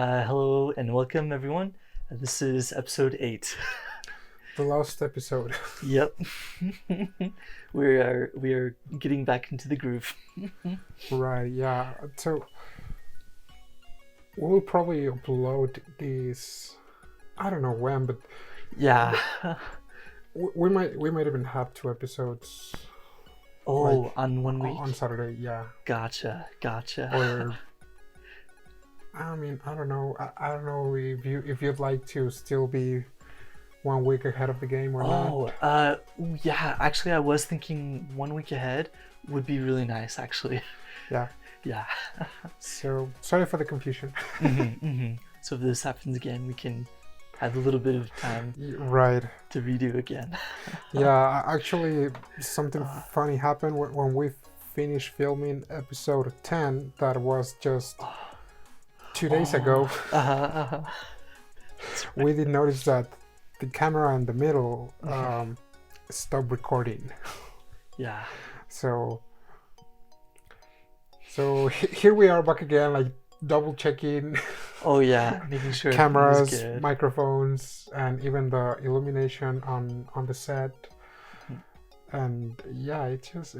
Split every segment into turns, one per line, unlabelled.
Hello and welcome everyone. This is episode 8.
The last episode.
Yep. we are getting back into the groove.
Right, yeah. So we'll probably upload this. I don't know when, but
Yeah.
we might even have 2 episodes.
Oh,
like,
on one week.
on Saturday, yeah.
Gotcha.
Or I mean, I don't know. I don't know if you'd like to still be 1 week ahead of the game or not.
Yeah. Actually, I was thinking 1 week ahead would be really nice. Actually.
Yeah.
Yeah.
So sorry for the confusion.
So if this happens again, we can have a little bit of time
Right.
to redo again.
Yeah, actually, something funny happened when we finished filming episode 10. That was just 2 days ago. We did notice that the camera in the middle stopped recording.
Yeah.
So here we are back again, like double checking
Oh yeah, making sure
cameras,
everything's good.
microphones, and even the illumination on the set. And yeah, it's just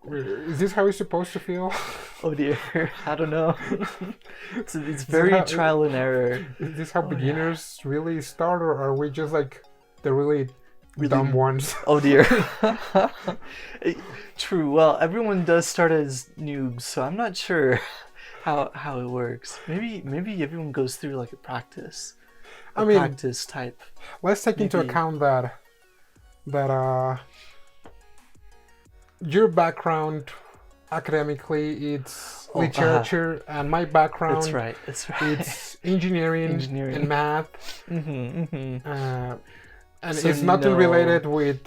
weird. Is this how it's supposed to feel?
Oh dear, I don't know. It's very trial and error.
Is this how beginners really start, or are we just like the really
Really-
dumb ones?
Oh dear. True. Well, everyone does start as noobs, so I'm not sure how it works. Maybe everyone goes through like a practice.
I mean,
Practice type.
let's take into
maybe-
account that your background academically it's literature, and my background
That's right. That's right.
it's engineering,
Engineering.
and math, and
So
it's nothing
no-
related with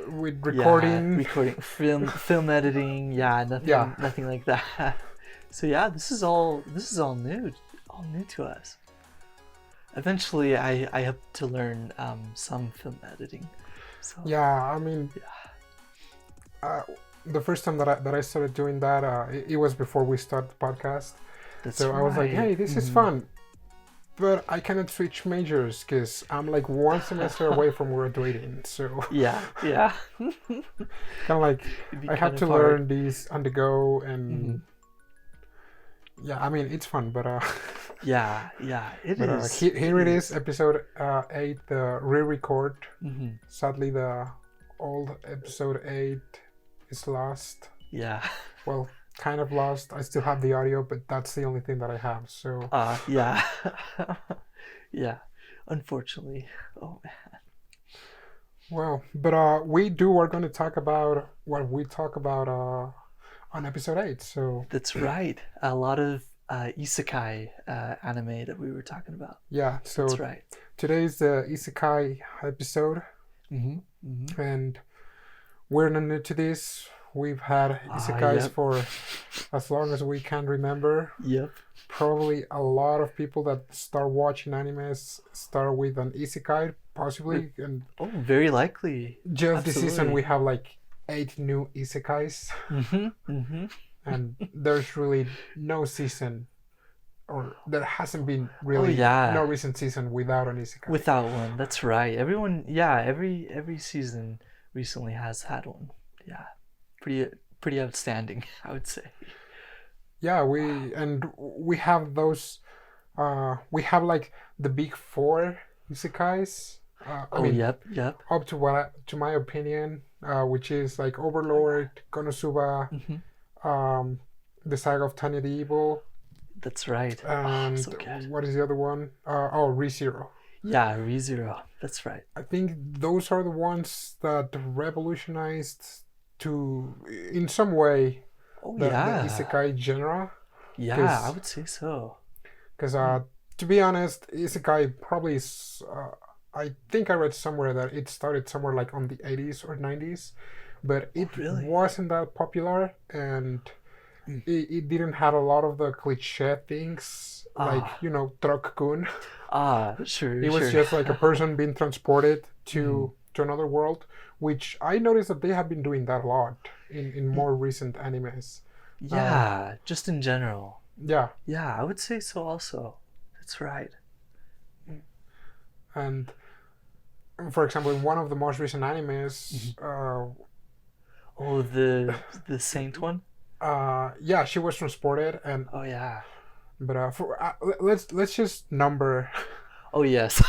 recording.
Yeah, recording, film editing. Yeah, nothing like that. So yeah, this is all new to us. Eventually, I hope to learn some film editing. So
Yeah, I mean, the first time that I started doing that, it was before we started the podcast.
that's
So I was like,
right.
hey, this is fun. But I cannot switch majors because I'm like 1 semester away from graduating. So
Yeah.
kind of like
It'd be
I have
kind
to
of hard.
learn these on the go. And yeah, I mean, it's fun. But
Yeah, it
but
is.
here it is, episode 8, the re-record.
Mhm.
Sadly, the old episode 8 is lost.
Yeah.
Well, kind of lost. I still have the audio, but that's the only thing that I have. So
Yeah. Yeah. Unfortunately. Oh man.
well, but we're going to talk about what we talk about on episode 8. So
That's right. A lot of Isekai anime that we were talking about.
yeah, so
That's right.
today's the Isekai episode, and we're not new to this. We've had Isekais
Yep.
for as long as we can remember.
Yep.
Probably a lot of people that start watching animes start with an Isekai, possibly, and
Oh, very likely.
just this season
Absolutely.
we have like 8 new Isekais, and there's really no season, or there hasn't been really
yeah.
no recent season without an Isekai.
Without one. That's right. Everyone. Yeah. Every season recently has had one. Yeah. Pretty outstanding, I would say.
Yeah, we have those. We have like the big 4 Isekais. I mean,
Yep.
up to my opinion, which is like Overlord, Konosuba, the Saga of Tanya the Evil,
That's right.
and
so good.
what is the other one? ReZero.
Yeah, ReZero. That's right.
I think those are the ones that revolutionized in some way
Oh
the
yeah.
Isekai genre.
Yeah,
'cause-
I would say so.
Because to be honest, Isekai probably is. I think I read somewhere that it started somewhere like on the 80s or 90s, but it
really?
wasn't that popular, and it didn't have a lot of the cliche things like Truck-kun.
Sure.
It was just like a person being transported to another world, which I noticed that they have been doing that a lot in more recent animes.
Yeah, just in general.
Yeah.
Yeah, I would say so also. That's right.
And for example, in one of the most recent animes,
Oh, the Saint one.
yeah, she was transported, and
Oh yeah.
but let's just number
Oh yes.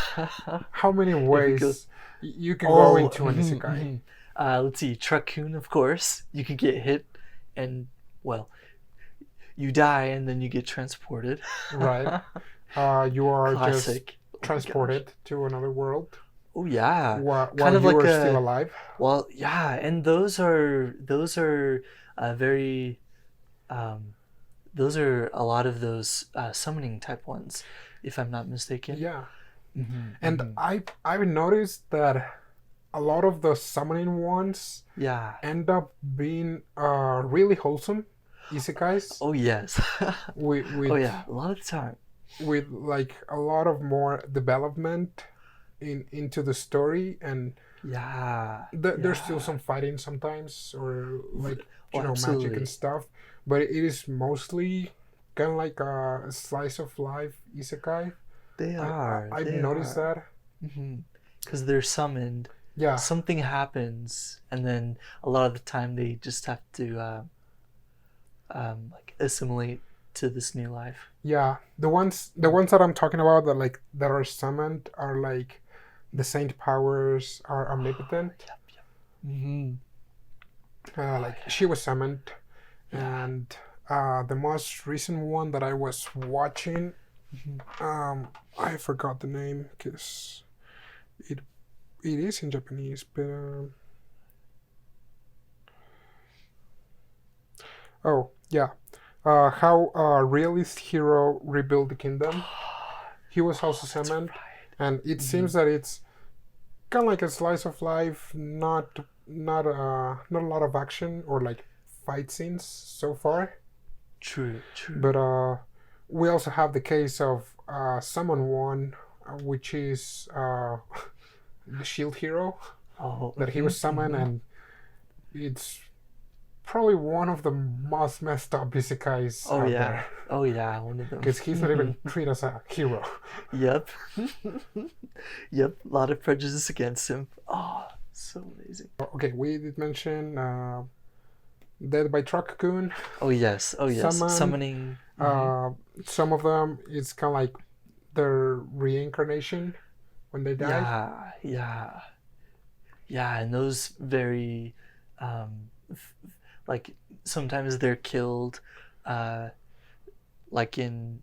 how many
If we go,
ways you can go into an
mhm,
isekai.
mhm. Let's see. Truckcoon, of course. You could get hit, and well, you die, and then you get transported.
Right. You are just
Classic. Oh my
transported to another world
Oh yeah.
while
Kind of
you
like
are still
a
alive.
well, yeah, and those are very those are a lot of those summoning type ones, if I'm not mistaken.
Yeah.
Mm-hmm,
And
mm-hmm.
I've noticed that a lot of the summoning ones
Yeah.
end up being really wholesome isekais
Oh yes.
with
Oh
with
yeah. A lot of the time.
with like a lot of more development into the story, and
Yeah.
there's still
Yeah.
some fighting sometimes, or like
Oh,
magic and
absolutely.
stuff, but it is mostly kind of like a slice of life isekai.
They are.
I've
They
noticed
are.
that.
Because they're summoned,
Yeah,
something happens, and then a lot of the time they just have to like assimilate to this new life.
yeah. The ones that I'm talking about that like that are summoned are like the saint powers are omnipotent.
Yep. Yep. Mm-hmm.
Like she was summoned,
Yeah.
and the most recent one that I was watching, I forgot the name because it is in Japanese, but oh yeah, how a realist hero rebuilt the kingdom. He was also
That's
summoned,
right.
and it seems that it's kind of like a slice of life, not a lot of action or like fight scenes so far.
True. True.
But we also have the case of someone one, which is the shield hero
Oh.
that he was summoned, and it's probably one of the most messed up isekais
Oh
out
yeah.
there
Oh yeah. One of them.
because he's not even treated as a hero.
Yep. Yep. A lot of prejudice against him. Oh, so amazing.
Okay, we did mention Dead by Truck-kun,
Oh yes. Oh yes.
summoned.
Summoning.
Some of them, it's kind of like their reincarnation when they die.
Yeah. Yeah. Yeah. And those very, like sometimes they're killed, like in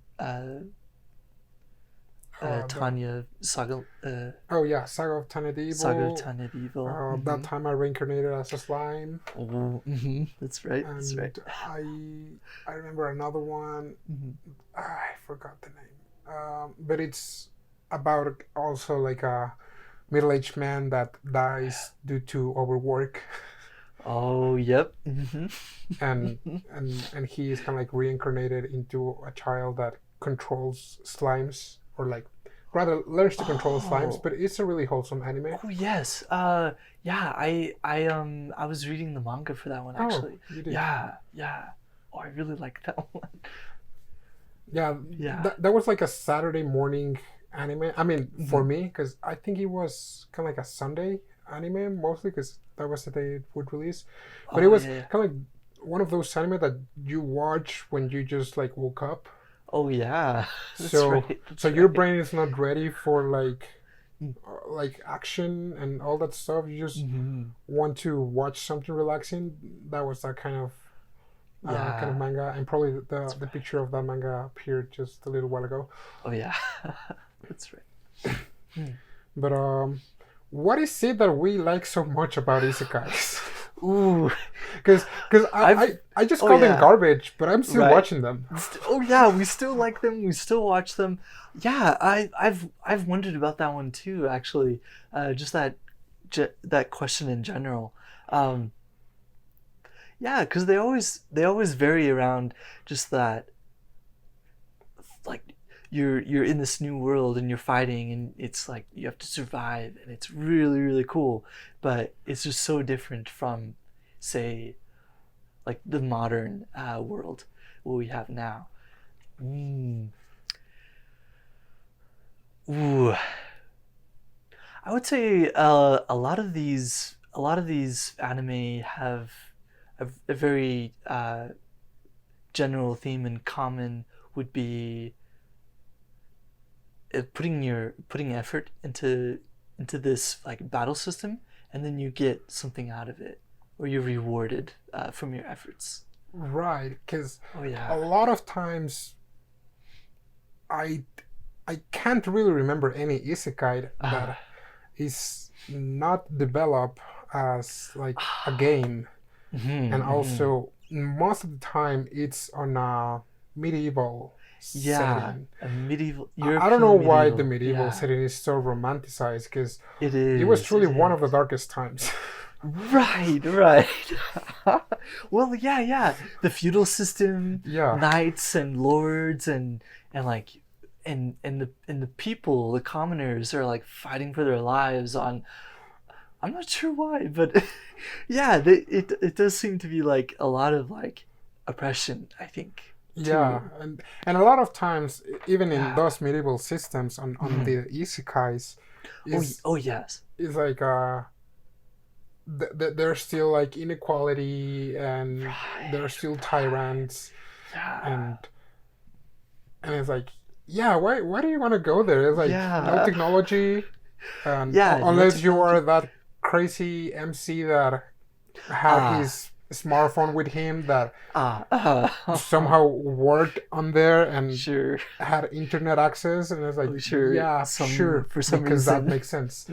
Tanya Saga.
Oh yeah, Saga of Tanya the
Saga of
Evil.
Tanya the Evil.
That time I reincarnated as a slime.
Oh, that's right. That's right.
And I remember another one. I forgot the name. But it's about also like a middle-aged man that dies due to overwork.
Oh, yep.
and he is kind of like reincarnated into a child that controls slimes, or like rather learns to control slimes, but it's a really wholesome anime.
Oh yes. Yeah. I was reading the manga for that one actually.
You did.
Yeah. Yeah. Oh, I really like that one.
Yeah.
Yeah.
That was like a Saturday morning anime. I mean, for me, because I think it was kind of like a Sunday anime mostly, because that was the day it would release. But it was kind of like one of those anime that you watch when you just like woke up.
Oh yeah. That's
So
right.
so your brain is not ready for like action and all that stuff. You just want to watch something relaxing. That was that kind of manga, and probably the picture of that manga appeared just a little while ago.
Oh yeah. That's right.
But what is it that we like so much about isekais?
Ooh,
because I just call them garbage, but I'm still watching them.
Oh yeah, we still like them. We still watch them. Yeah, I've wondered about that one too. Actually, just that question in general. Yeah, because they always vary around just that. Like you're in this new world and you're fighting, and it's like you have to survive, and it's really really cool, but it's just so different from, say, like the modern world what we have now. Ooh, I would say a lot of these anime have a very general theme in common. Would be putting effort into this like battle system, and then you get something out of it, or you're rewarded from your efforts.
Right, because
Oh yeah.
a lot of times I I can't really remember any isekai that is not developed as like a game, and also most of the time it's on a medieval
Yeah,
setting.
a medieval
I don't know
European
why the
medieval.
medieval
Yeah,
setting is so romanticized, because
it
it was
is.
truly
It
one of the
is.
darkest times.
Right, right. Well, yeah, yeah. The feudal system,
Yeah,
knights and lords and like and the people, the commoners are like fighting for their lives on I'm not sure why, but yeah, it does seem to be like a lot of like oppression, I think,
yeah,
too.
and a lot of times, even in
Yeah.
those medieval systems on
Mhm.
the isekais, is
Oh yes.
is like there's still like inequality, and there's
Right.
still
Right.
tyrants,
Yeah.
and it's like, yeah, why do you want to go there? It's like no
Yeah.
technology, and
Yeah, no
unless you are
technology.
that crazy MC that had
Ah.
his smartphone with him, that
Ah.
somehow worked on there and
Sure.
had internet access, and it's like,
Oh, sure.
yeah,
Some
sure,
for some
because that
reason,
makes sense.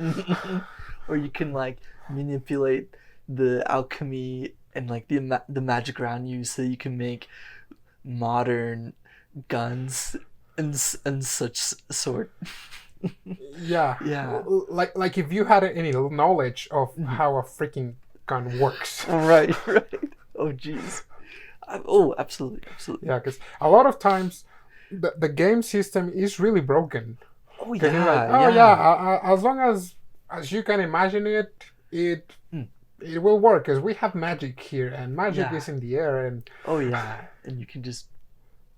or you can like manipulate the alchemy and like the magic around you, so you can make modern guns and such sort.
Yeah,
Yeah.
like if you had any knowledge of
Mhm.
how a freaking gun works.
Right. Right. Oh, jeez. Oh, absolutely, absolutely.
Yeah, because a lot of times the game system is really broken.
Oh
Because it's like,
yeah,
oh yeah,
yeah.
as long as you can imagine it,
Mm,
it will work. Because we have magic here, and magic
yeah.
is in the air, and
Oh yeah, and you can just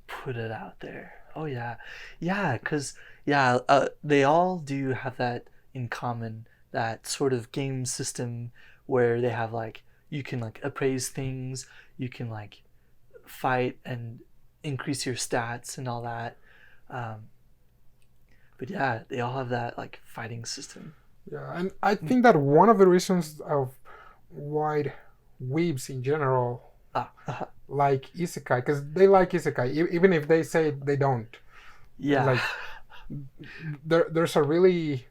put it out there. Oh yeah, yeah, because yeah, they all do have that in common. That sort of game system where they have like you can like appraise things, you can like fight and increase your stats and all that. Um, but yeah, they all have that like fighting system.
yeah, and I think that one of the reasons of why weebs in general
Ah,
like isekai, because they like isekai, even if they say they don't.
yeah.
Like there's a really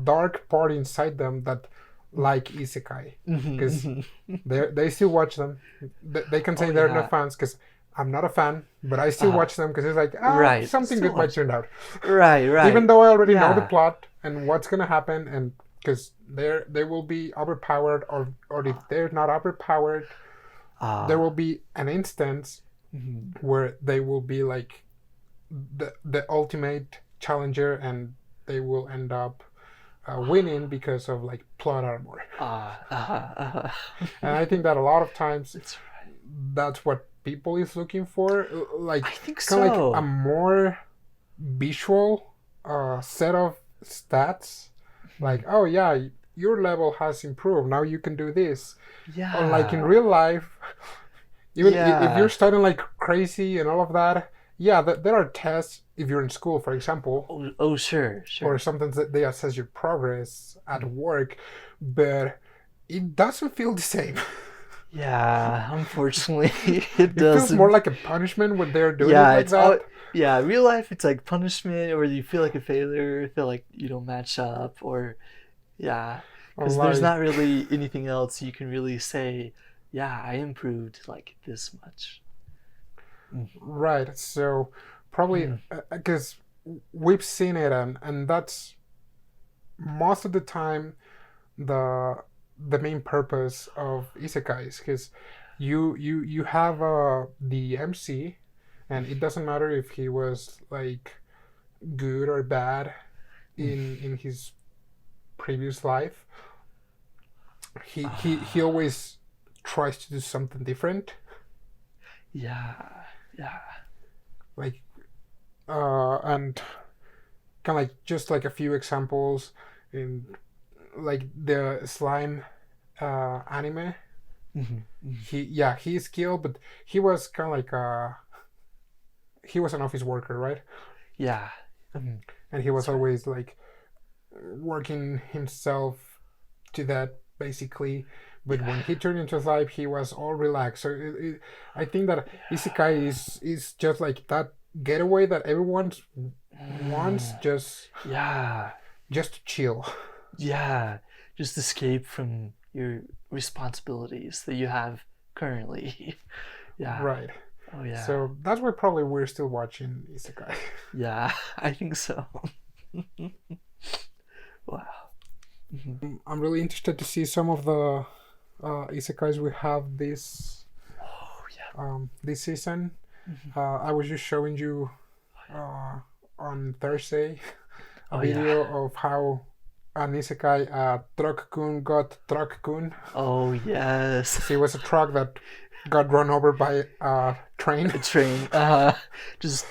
dark part inside them that like isekai, because
Mhm, mhm.
they still watch them. They can
Oh
say they're not
yeah.
fans, because I'm not a fan, but I still watch them because it's like,
Right.
something
Still
good might
watch.
turn out.
Right.
Even
Right.
though I already know the
Yeah.
plot and what's gonna happen, and because they will be overpowered, or if they're not overpowered, there will
Ah.
be an instance
Mhm.
where they will be like the ultimate challenger, and they will end up winning because of like plot armor.
Ah.
And I think that a lot of times
That's right.
that's what people is looking for,
I
like
think
kind of like a
so.
more visual set of stats,
Mhm.
like, oh yeah, your level has improved, now you can do this. Unlike in
Yeah.
real life, even if you're
Yeah.
studying like crazy and all of that, yeah, there are tests if you're in school, for example,
Oh. Oh. Sure.
or
Sure.
sometimes that they assess your progress at
Mhm.
work, but it doesn't feel the same.
Yeah. Unfortunately, it
It feels more
doesn't.
like a punishment when they're doing it
Yeah.
like
It's all.
that.
Yeah. Real life, it's like punishment, or you feel like a failure, feel like you don't match up, or yeah,
Or
because there's
like,
not really anything else you can really say. Yeah, I improved like this much.
right, so probably
Mm.
because we've seen it, and that's most of the time the main purpose of isekais, because you have the MC, and it doesn't matter if he was like good or bad in his previous life. He
Ah,
always tries to do something different,
yeah, yeah.
like and kind of like just like a few examples in like the slime anime. He's skilled, but he was kind of like he was an office worker, right?
Yeah.
And he was always like working himself to that basically. But when he turned into slime, he was all relaxed. So I think that Isekai is just like that getaway that everyone wants, just to chill.
Yeah, just escape from your responsibilities that you have currently. Yeah.
Right.
Oh yeah.
So that's why probably we're still watching Isekai.
Yeah, I think so. Wow.
I'm really interested to see some of the isekais we have this this season. I was just showing you on Thursday a video of how an isekai truck-kun got truck-kun.
Oh yes.
He was a truck that got run over by a train.
A train. Just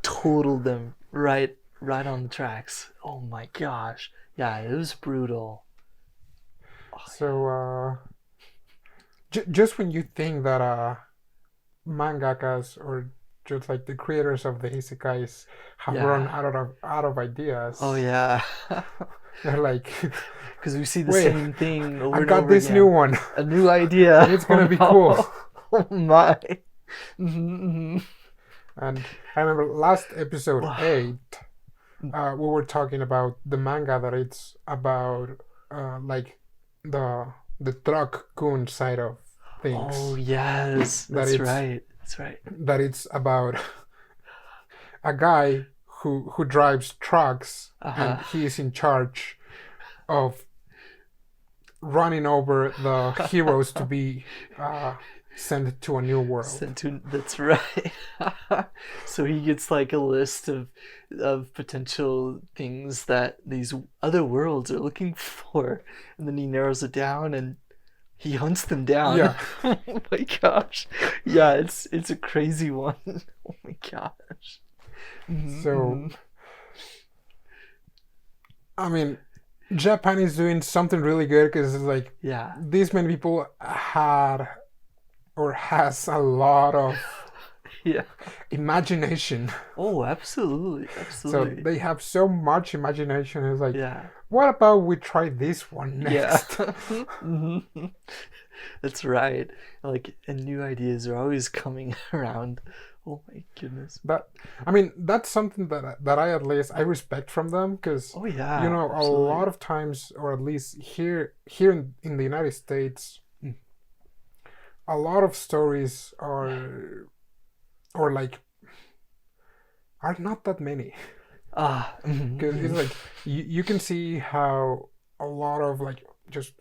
totaled them right on the tracks. Oh my gosh. Yeah, it was brutal.
So just when you think that mangakas or just like the creators of the isekais have run out of ideas.
Oh yeah.
They're like,
because we see the same thing over and over again.
I got this new one.
A new idea.
And it's gonna be cool.
Oh my.
And I remember last episode 8, we were talking about the manga that it's about like the truck-kun side of things.
Oh yes, that's right.
That it's about a guy who drives trucks and he is in charge of running over the heroes to be sent to a new world.
That's right. So he gets like a list of potential things that these other worlds are looking for, and then he narrows it down and he hunts them down.
Yeah.
Oh my gosh. Yeah, it's a crazy one. Oh my gosh.
So, I mean, Japan is doing something really good because it's like these many people had or has a lot of imagination.
Oh, absolutely.
So they have so much imagination. It's like, what about we try this one next?
Yeah. That's right. Like, and new ideas are always coming around. Oh my goodness.
But I mean, that's something that I at least I respect from them because you know, a lot of times, or at least here in the United States, a lot of stories are not that many. Because it's like you can see how a lot of like just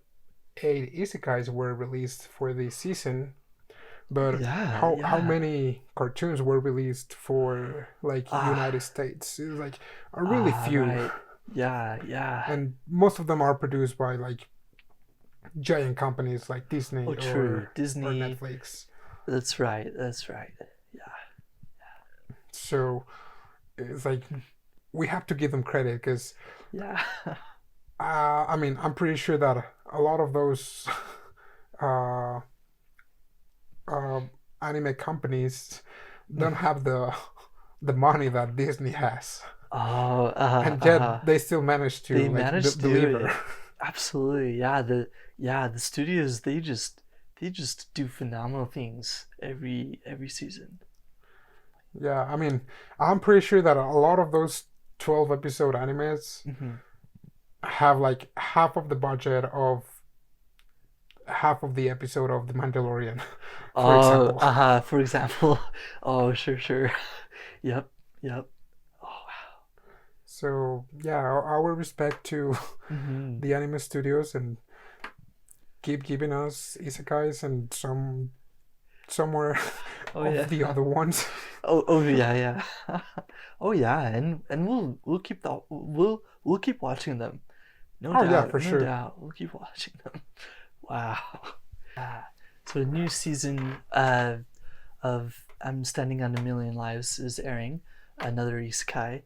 8 isekais were released for this season, but how many cartoons were released for like United States? It's like a really few.
Right. Yeah.
And most of them are produced by like giant companies like Disney or Netflix.
That's right. Yeah.
So it's like we have to give them credit because I mean, I'm pretty sure that a lot of those anime companies don't have the money that Disney has. And yet they still manage to deliver.
Absolutely, the studios they just do phenomenal things every season.
Yeah, I mean, I'm pretty sure that a lot of those 12 episode animes have like half of the budget of half of the episode of The Mandalorian,
for example. Oh, sure. Yep. Oh, wow.
So, yeah, our respect to the anime studios and keep giving us isekais and somewhere of the other ones.
Oh yeah. Oh yeah, and we'll keep we'll keep watching them. No doubt.
For sure.
No doubt. We'll keep watching them. Wow. So a new season of I'm Standing on a Million Lives is airing. Another isekai.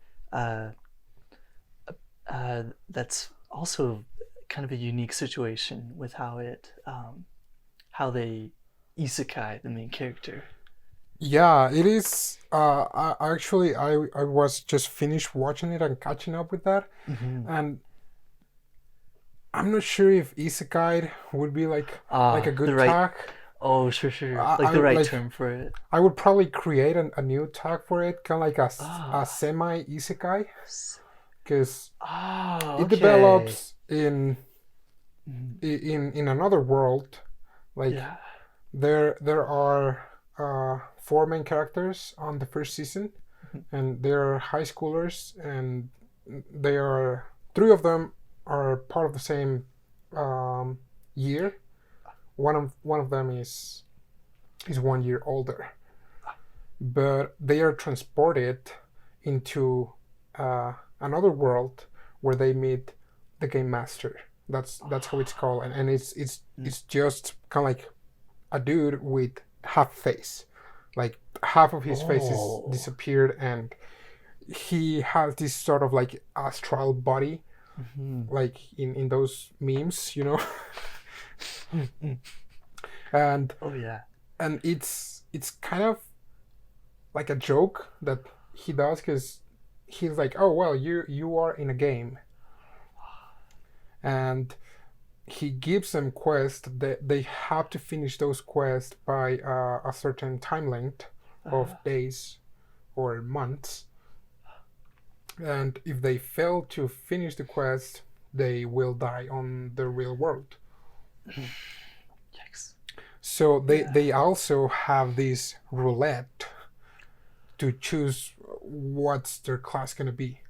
that's also kind of a unique situation with how they isekai the main character.
Yeah, it is. I was just finished watching it and catching up with that, and I'm not sure if isekai would be like a
The
good
right.
tag.
Oh, sure. Like
I
the right
like
term for it.
I would probably create a new tag for it, kind of like a
Ah.
semi isekai, because
Oh,
it
okay.
develops in another world. Like
Yeah.
there are four main characters on the first season, and they're high schoolers, and they are three of them are part of the same year. One of them is 1 year older, but they are transported into another world where they meet the game master. That's how it's called, and it's just kind of like a dude with half face, like half of his face is
Oh.
disappeared, and he has this sort of like astral body, like in those memes, and
Oh yeah.
and it's kind of like a joke that he does because he's like, oh well, you are in a game, and he gives them quests that they have to finish those quests by a certain time length of days or months, and if they fail to finish the quest, they will die on the real world.
Yikes.
So they also have this roulette to choose what's their class gonna be.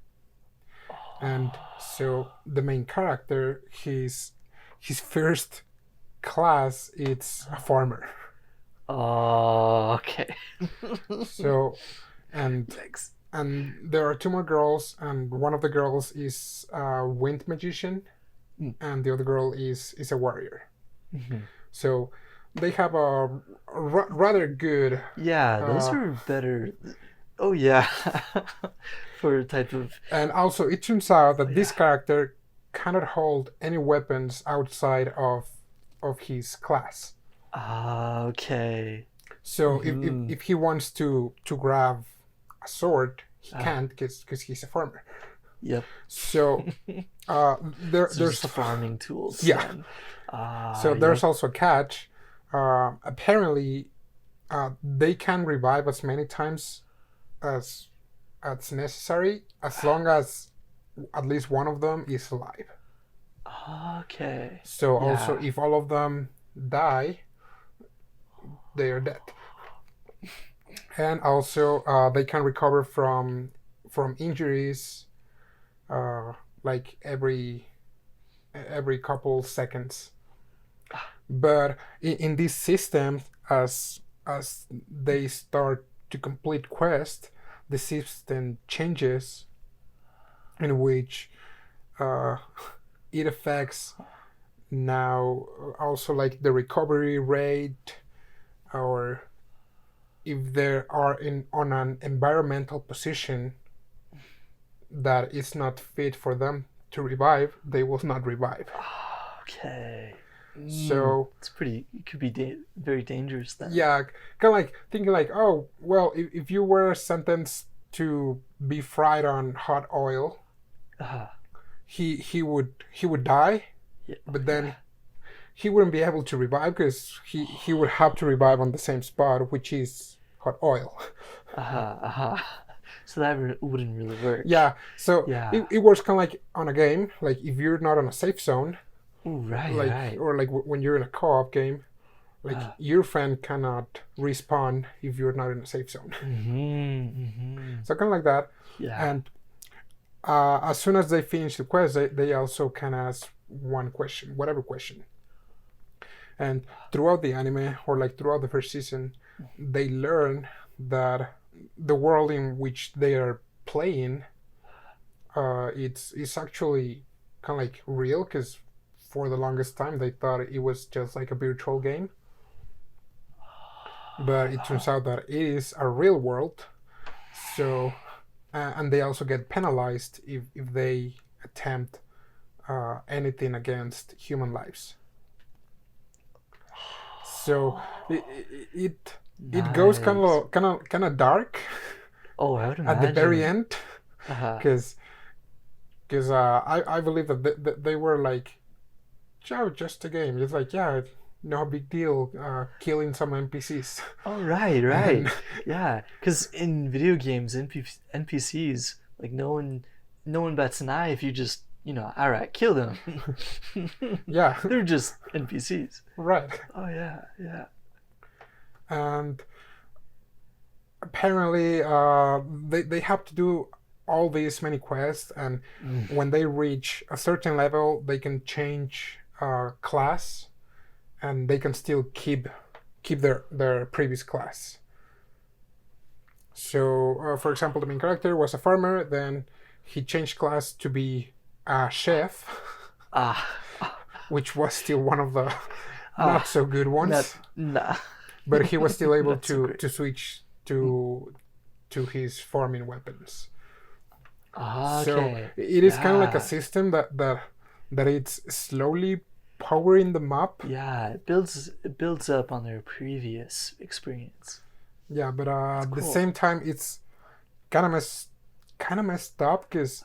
And so the main character, his first class, it's a farmer.
Oh, okay.
So and
Yikes.
and there are two more girls, and one of the girls is a wind magician, and the other girl is a warrior. So they have a rather good.
Yeah, those are better. Oh yeah. For a type of.
And also, it turns out that this character cannot hold any weapons outside of his class.
Okay.
So if he wants to grab a sword, he can't because he's a farmer.
Yep.
So there's
just farming tools.
Yeah.
Then.
So there's also a catch. Apparently, they can revive as many times as necessary, as long as at least one of them is alive.
Okay.
So also, if all of them die, they are dead. And also, they can recover from injuries, like every couple seconds. But in this system, as they start to complete quests, the system changes, in which it affects now also like the recovery rate, or if they are on an environmental position that is not fit for them to revive, they will not revive.
Okay.
So
it's pretty. It could be very dangerous then.
Yeah, kind of like thinking like, oh well, if you were sentenced to be fried on hot oil, he would die, but then he wouldn't be able to revive because he would have to revive on the same spot, which is hot oil.
So that wouldn't really work.
Yeah. So it works kind of like on a game. Like if you're not on a safe zone.
Ooh, right,
like
right.
Or like when you're in a co-op game, like your friend cannot respawn if you're not in a safe zone. So kind of like that.
Yeah.
And as soon as they finish the quest, they also can ask one question, whatever question. And throughout the anime, or like throughout the first season, they learn that the world in which they are playing, it's actually kind of like real, because for the longest time they thought it was just like a virtual game, but it turns out that it is a real world. So and they also get penalized if they attempt anything against human lives. So it goes kind of dark.
Oh, I would imagine.
At the very end,
Uh-huh.
because I believe that they were like, "Oh, just a game." It's like, yeah, no big deal, killing some NPCs.
Oh, right.
And
Yeah, because in video games, NPCs, like no one bats an eye if you just, all right, kill them.
yeah,
They're just NPCs.
right.
Oh yeah.
And apparently, they have to do all these many quests, and when they reach a certain level, they can change class, and they can still keep their previous class. So, for example, the main character was a farmer, then he changed class to be a chef, which was still one of the not so good ones.
Nah.
But he was still able
so
to switch to his farming weapons.
Okay.
So it is kind of like a system that it's slowly powering them up.
Yeah, it builds up on their previous experience.
Yeah, but at the same time, it's kind of messed up because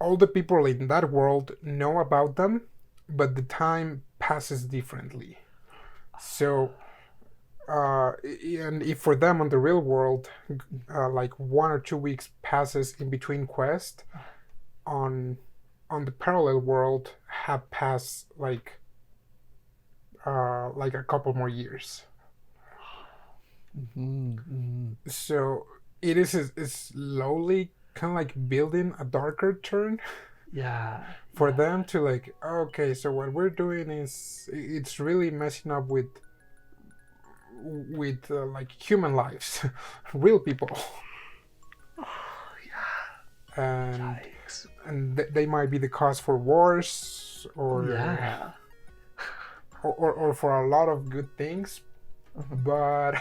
all the people in that world know about them, but the time passes differently. So, and if for them on the real world, like 1 or 2 weeks passes in between quests, on the parallel world have passed like a couple more years. So it is slowly kind of like building a darker turn.
Yeah.
For them to like, okay, so what we're doing is it's really messing up with like human lives, real people.
Oh yeah.
And they might be the cause for wars or or for a lot of good things, but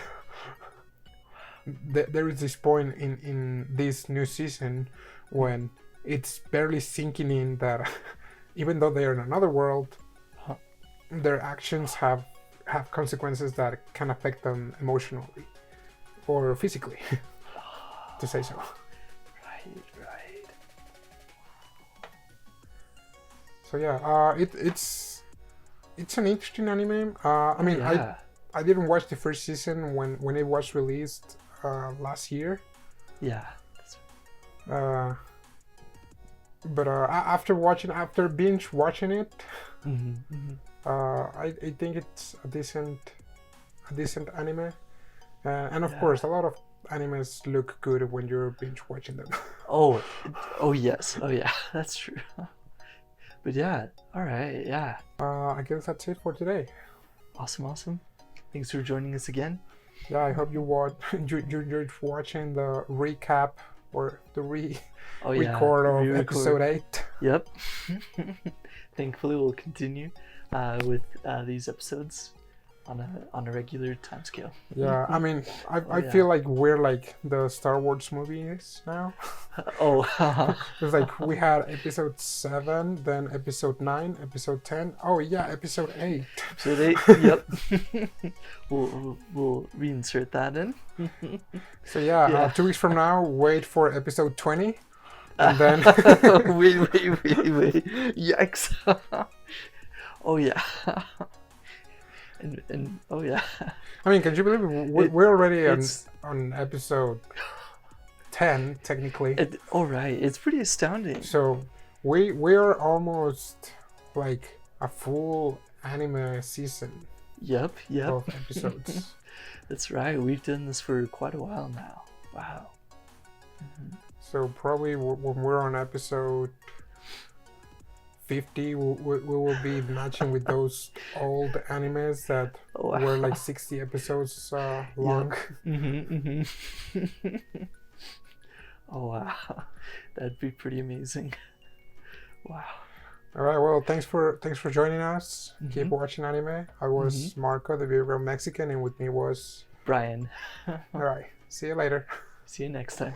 there is this point in this new season when it's barely sinking in that even though they are in another world, their actions have consequences that can affect them emotionally or physically, to say so.
Right.
So yeah, it's an interesting anime. I mean, I didn't watch the first season when it was released last year.
Yeah.
But after binge watching it, I think it's a decent anime, and of course a lot of animes look good when you're binge watching them.
Oh yes, oh yeah, that's true. But yeah, all right, yeah.
I guess that's it for today.
Awesome. Thanks for joining us again.
Yeah, I hope you're watching the recap or the record of episode 8.
Yep. Thankfully, we'll continue with these episodes on a regular time scale.
Yeah, I mean, I feel like we're like the Star Wars movies now. It's like we had episode 7, then episode 9, episode 10. Oh yeah, episode 8.
Episode 8. Yep. we'll reinsert that in.
So yeah, 2 weeks from now, wait for episode 20, and then
wait. Yikes. Oh yeah. And oh yeah.
I mean, can you believe we're already on episode 10 technically?
Right, it's pretty astounding.
So we are almost like a full anime season.
Yep.
Of episodes.
That's right. We've done this for quite a while now. Wow.
So probably when we're on episode 50, we will be matching with those old animes that were like 60 episodes long.
Oh wow, that'd be pretty amazing. Wow.
All right, well, thanks for joining us. Keep watching anime. I was Marco, the Video Mexican, and with me was
Brian.
All right, see you later.
See you next time.